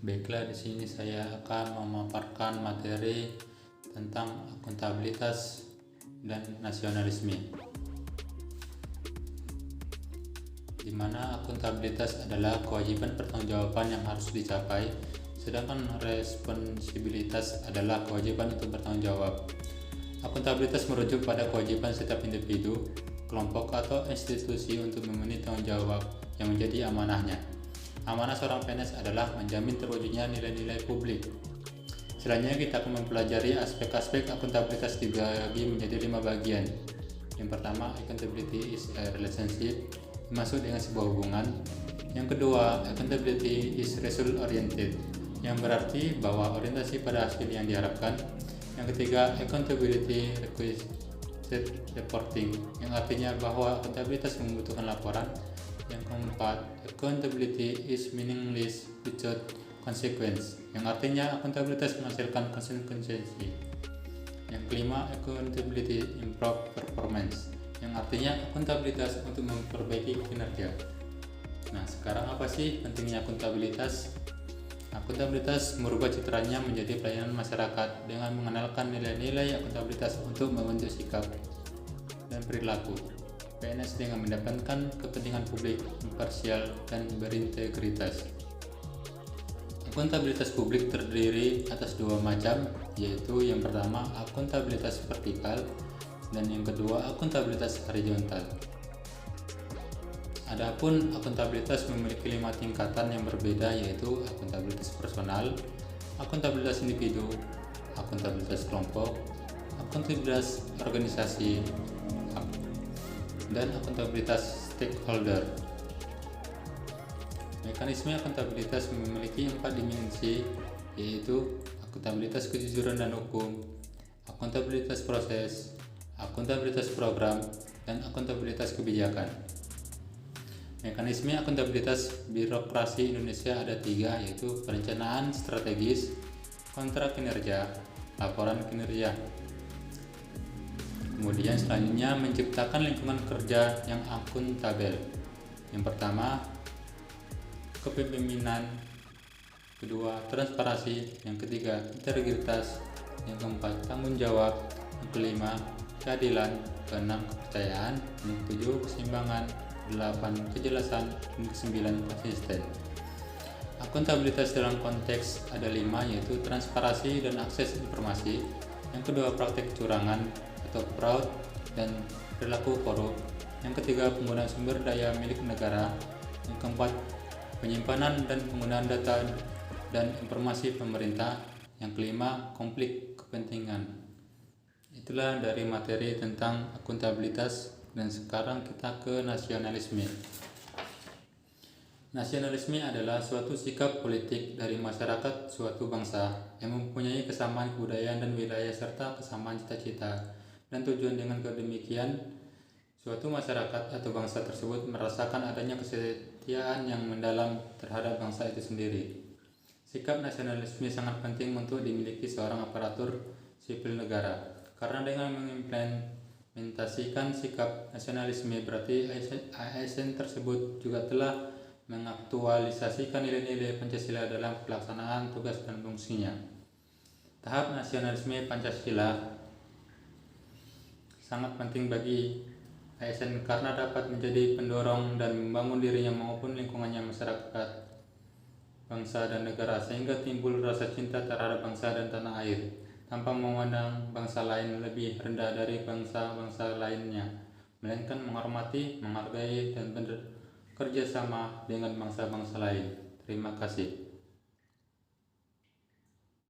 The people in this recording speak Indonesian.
Baiklah, di sini saya akan memaparkan materi tentang akuntabilitas dan nasionalisme, di mana akuntabilitas adalah kewajiban pertanggungjawaban yang harus dicapai, sedangkan responsibilitas adalah kewajiban untuk bertanggung jawab. Akuntabilitas merujuk pada kewajiban setiap individu, kelompok, atau institusi untuk memenuhi tanggung jawab yang menjadi amanahnya. Amanah seorang PNS adalah menjamin terwujudnya nilai-nilai publik. Selanjutnya kita akan mempelajari aspek-aspek akuntabilitas dibagi menjadi 5 bagian. Yang pertama, accountability is a relationship, dimaksud dengan sebuah hubungan. Yang kedua, accountability is result oriented, yang berarti bahwa orientasi pada hasil yang diharapkan. Yang ketiga, accountability requires reporting, yang artinya bahwa akuntabilitas membutuhkan laporan. Yang keempat, accountability is meaningless without consequence, yang artinya akuntabilitas menghasilkan konsekuensi. Yang kelima, accountability improve performance, yang artinya akuntabilitas untuk memperbaiki kinerja. Nah, sekarang apa sih pentingnya akuntabilitas? Akuntabilitas merubah citranya menjadi pelayanan masyarakat dengan mengenalkan nilai-nilai akuntabilitas untuk membentuk sikap dan perilaku PNS dengan mendapatkan kepentingan publik, imparsial, dan berintegritas. Akuntabilitas publik terdiri atas 2 macam, yaitu yang pertama akuntabilitas vertikal dan yang kedua akuntabilitas horizontal. Adapun akuntabilitas memiliki 5 tingkatan yang berbeda, yaitu akuntabilitas personal, akuntabilitas individu, akuntabilitas kelompok, akuntabilitas organisasi, dan akuntabilitas stakeholder. Mekanisme akuntabilitas memiliki 4 dimensi, yaitu akuntabilitas kejujuran dan hukum, akuntabilitas proses, akuntabilitas program, dan akuntabilitas kebijakan. Mekanisme akuntabilitas birokrasi Indonesia ada 3, yaitu perencanaan strategis, kontrak kinerja, laporan kinerja. Kemudian selanjutnya menciptakan lingkungan kerja yang akuntabel. Yang pertama, kepemimpinan. Kedua, transparansi. Yang ketiga, integritas. Yang keempat, tanggung jawab. Yang kelima, keadilan. Keenam, kepercayaan. Yang ketujuh, keseimbangan. 8, kejelasan. Dan 9, konsisten. Akuntabilitas dalam konteks ada 5, yaitu transparansi dan akses informasi. Yang kedua, praktek kecurangan atau fraud dan perilaku korup. Yang ketiga, penggunaan sumber daya milik negara. Yang keempat, penyimpanan dan penggunaan data dan informasi pemerintah. Yang kelima, konflik kepentingan. Itulah dari materi tentang akuntabilitas, dan sekarang kita ke nasionalisme. Nasionalisme adalah suatu sikap politik dari masyarakat suatu bangsa yang mempunyai kesamaan kebudayaan dan wilayah serta kesamaan cita-cita dan tujuan. Dengan kedemikian, suatu masyarakat atau bangsa tersebut merasakan adanya kesetiaan yang mendalam terhadap bangsa itu sendiri. Sikap nasionalisme sangat penting untuk dimiliki seorang aparatur sipil negara, karena dengan mengimplementasikan sikap nasionalisme berarti ASN tersebut juga telah mengaktualisasikan nilai-nilai Pancasila dalam pelaksanaan tugas dan fungsinya. Tahap nasionalisme Pancasila sangat penting bagi ASN karena dapat menjadi pendorong dan membangun dirinya maupun lingkungannya, masyarakat, bangsa, dan negara, sehingga timbul rasa cinta terhadap bangsa dan tanah air tanpa memandang bangsa lain lebih rendah dari bangsa-bangsa lainnya, melainkan menghormati, menghargai, dan bekerja sama dengan bangsa-bangsa lain. Terima kasih.